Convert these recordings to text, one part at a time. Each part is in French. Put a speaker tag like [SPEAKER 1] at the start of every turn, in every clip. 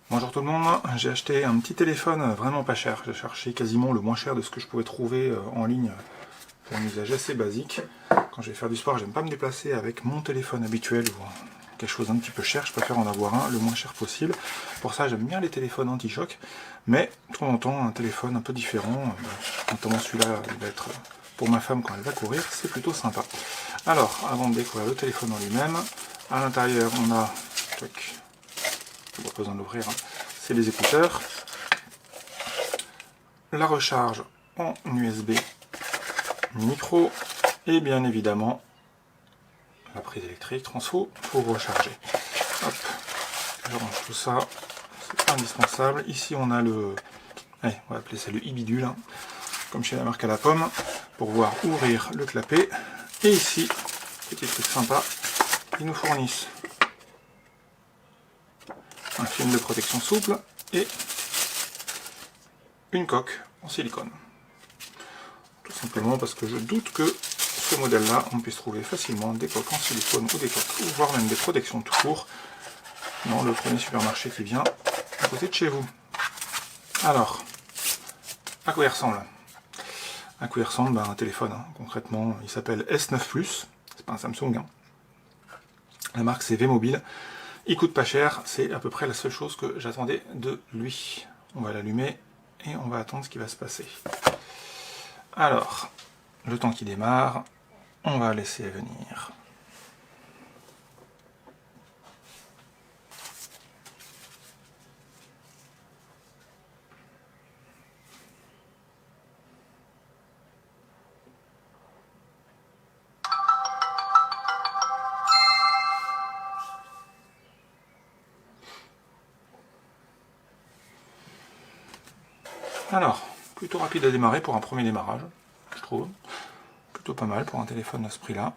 [SPEAKER 1] Bonjour tout le monde, j'ai acheté un petit téléphone vraiment pas cher. J'ai cherché quasiment le moins cher de ce que je pouvais trouver en ligne pour un usage assez basique. Quand je vais faire du sport, j'aime pas me déplacer avec mon téléphone habituel ou quelque chose d'un petit peu cher. Je préfère en avoir un le moins cher possible. Pour ça, j'aime bien les téléphones anti-choc, mais de temps en temps, un téléphone un peu différent, notamment celui-là, il va être pour ma femme quand elle va courir, c'est plutôt sympa. Alors, avant de découvrir le téléphone en lui-même, à l'intérieur, on a... Pas besoin de l'ouvrir, hein. C'est les écouteurs, la recharge en USB micro et bien évidemment la prise électrique transfo pour recharger. Hop, je range tout ça, c'est indispensable. Ici on a le, allez, on va appeler ça le e-bidule, hein, comme chez la marque à la pomme, pour pouvoir ouvrir le clapet. Et ici, petit truc sympa, ils nous fournissent un film de protection souple et une coque en silicone. Tout simplement parce que je doute que ce modèle-là, on puisse trouver facilement des coques en silicone ou des coques, ou voire même des protections tout court, dans le premier supermarché qui vient à côté de chez vous. Alors, à quoi il ressemble? À quoi il ressemble un téléphone, hein. Concrètement, il s'appelle S9 Plus, c'est pas un Samsung, hein. La marque c'est V-Mobile. Il coûte pas cher, c'est à peu près la seule chose que j'attendais de lui. On va l'allumer et on va attendre ce qui va se passer. Alors, le temps qui démarre, on va laisser venir. Alors, plutôt rapide à démarrer pour un premier démarrage, je trouve. Plutôt pas mal pour un téléphone à ce prix-là.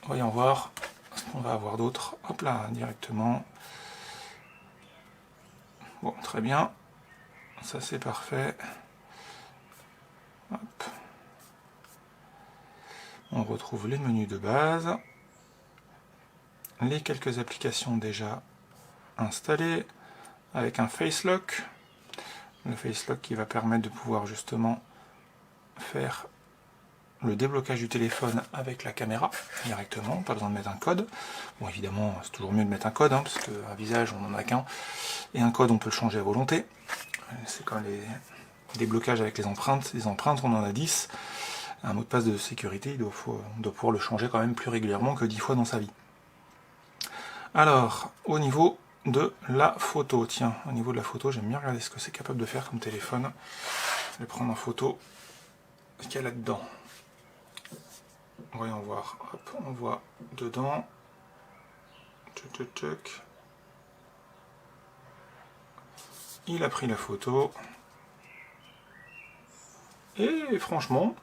[SPEAKER 1] Voyons voir ce qu'on va avoir d'autre. Hop là, directement. Bon, très bien. Ça c'est parfait. Hop. On retrouve les menus de base. Les quelques applications déjà installées. Avec un Face Lock. Le Face Lock qui va permettre de pouvoir justement faire le déblocage du téléphone avec la caméra directement, pas besoin de mettre un code. Bon, évidemment, c'est toujours mieux de mettre un code, hein, parce qu'un visage, on n'en a qu'un, et un code, on peut le changer à volonté. C'est comme les déblocages avec les empreintes, on en a 10. Un mot de passe de sécurité, on doit pouvoir le changer quand même plus régulièrement que 10 fois dans sa vie. Alors, au niveau de la photo, tiens, au niveau de la photo, j'aime bien regarder ce que c'est capable de faire comme téléphone. Je vais prendre en photo ce qu'il y a là-dedans. Voyons voir. Hop, on voit dedans. Il a pris la photo. Et franchement,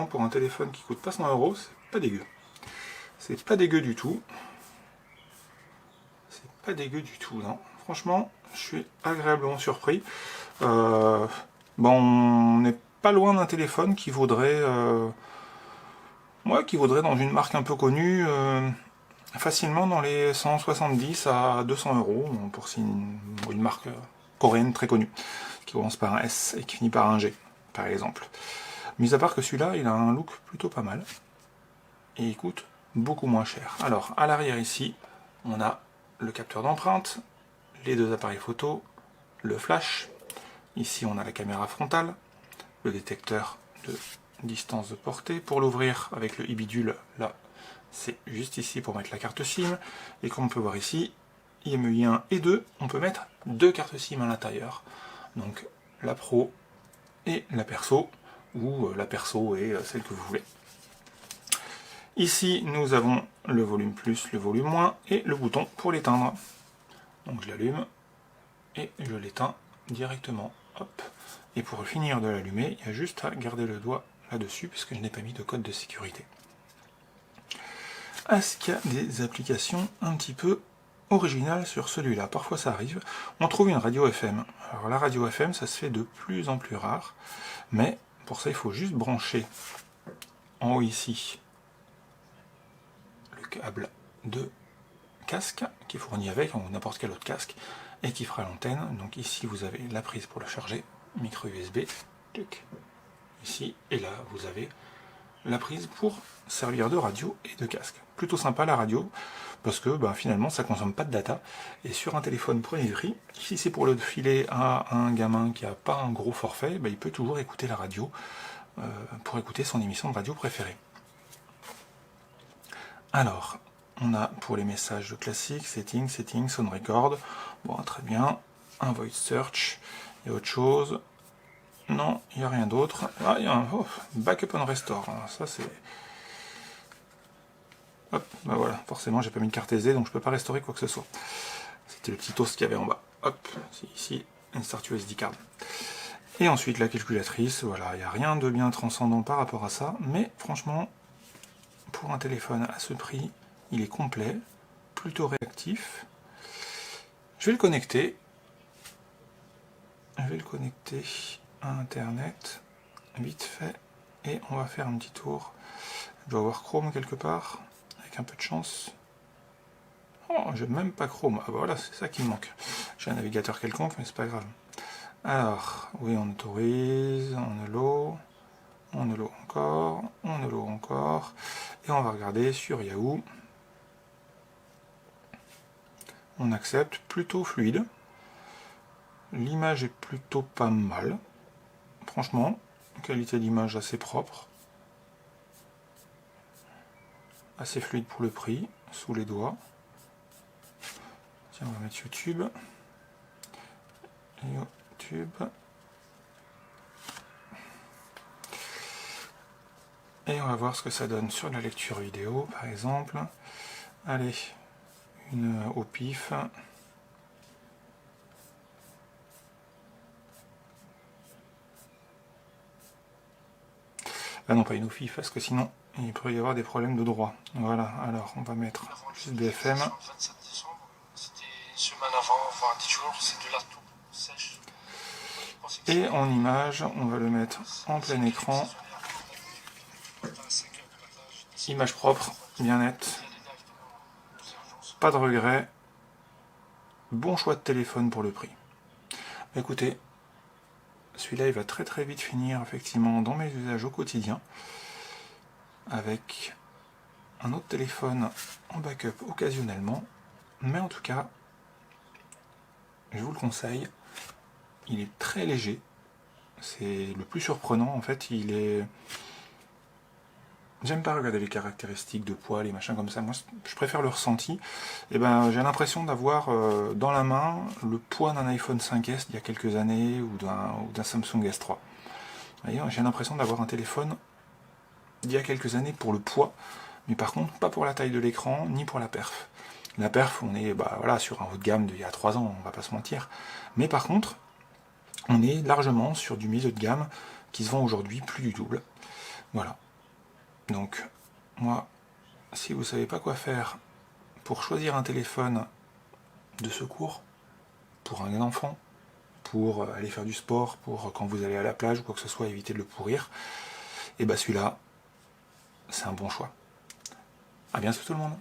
[SPEAKER 1] pour un téléphone qui coûte pas 100 €, c'est pas dégueu. C'est pas dégueu du tout. C'est pas dégueu du tout, non. Franchement, je suis agréablement surpris. Bon, on n'est pas loin d'un téléphone qui vaudrait... qui vaudrait dans une marque un peu connue, facilement dans les 170 à 200 € pour une marque coréenne très connue, qui commence par un S et qui finit par un G, par exemple. Mis à part que celui-là, il a un look plutôt pas mal, et il coûte beaucoup moins cher. Alors, à l'arrière ici, on a le capteur d'empreinte, les deux appareils photo, le flash, ici on a la caméra frontale, le détecteur de distance de portée. Pour l'ouvrir avec le e-bidule, là, c'est juste ici pour mettre la carte SIM. Et comme on peut voir ici, IMEI 1 et 2, on peut mettre deux cartes SIM à l'intérieur. Donc la pro et la perso, ou la perso et celle que vous voulez. Ici, nous avons le volume plus, le volume moins, et le bouton pour l'éteindre. Donc je l'allume, et je l'éteins directement. Hop. Et pour finir de l'allumer, il y a juste à garder le doigt là-dessus, puisque je n'ai pas mis de code de sécurité. Est-ce qu'il y a des applications un petit peu originales sur celui-là? Parfois ça arrive. On trouve une radio FM. Alors la radio FM, ça se fait de plus en plus rare, mais pour ça, il faut juste brancher en haut ici le câble de casque qui est fourni avec, ou n'importe quel autre casque, et qui fera l'antenne. Donc ici vous avez la prise pour le charger, micro USB, ici, et là vous avez la prise pour servir de radio et de casque. Plutôt sympa la radio, parce que finalement ça consomme pas de data, et sur un téléphone premier prix, si c'est pour le filer à un gamin qui a pas un gros forfait, il peut toujours écouter la radio, pour écouter son émission de radio préférée. Alors, on a pour les messages classiques, settings, sound record, bon très bien, un voice search, il y a autre chose, non, il n'y a rien d'autre, il y a un backup and restore, ça c'est... Hop, voilà, forcément j'ai pas mis de carte SD, donc je peux pas restaurer quoi que ce soit. C'était le petit toast qu'il y avait en bas. Hop, c'est ici, Insert SD card. Et ensuite la calculatrice, voilà, il n'y a rien de bien transcendant par rapport à ça, mais franchement, pour un téléphone à ce prix, il est complet, plutôt réactif. Je vais le connecter. À Internet, vite fait, et on va faire un petit tour. Je dois avoir Chrome quelque part, avec un peu de chance. Oh, j'ai même pas Chrome. Ah bah voilà, c'est ça qui me manque. J'ai un navigateur quelconque, mais c'est pas grave. Alors, oui, on autorise, on allow encore, on allow encore, et on va regarder sur Yahoo. On accepte, plutôt fluide. L'image est plutôt pas mal. Franchement, qualité d'image assez propre. Assez fluide pour le prix, sous les doigts. Tiens, on va mettre YouTube. Et on va voir ce que ça donne sur la lecture vidéo, par exemple. Allez, une au pif. Ah non, pas une au pif, parce que sinon, il pourrait y avoir des problèmes de droit. Voilà, alors on va mettre juste BFM. Et en image, on va le mettre en plein écran. Image propre, bien nette. Pas de regret. Bon choix de téléphone pour le prix. Écoutez, celui-là il va très très vite finir effectivement dans mes usages au quotidien. Avec un autre téléphone en backup occasionnellement. Mais en tout cas, je vous le conseille. Il est très léger. C'est le plus surprenant en fait. Il est... J'aime pas regarder les caractéristiques de poids, les machins comme ça. Moi, je préfère le ressenti. Et j'ai l'impression d'avoir dans la main le poids d'un iPhone 5S d'il y a quelques années ou d'un Samsung S3. Vous voyez, j'ai l'impression d'avoir un téléphone d'il y a quelques années pour le poids, mais par contre pas pour la taille de l'écran ni pour la perf. La perf, on est voilà, sur un haut de gamme d'il y a 3 ans, on va pas se mentir. Mais par contre, on est largement sur du milieu de gamme qui se vend aujourd'hui plus du double. Voilà. Donc, moi, si vous ne savez pas quoi faire pour choisir un téléphone de secours, pour un enfant, pour aller faire du sport, pour quand vous allez à la plage ou quoi que ce soit, éviter de le pourrir, et celui-là, c'est un bon choix. A bientôt tout le monde.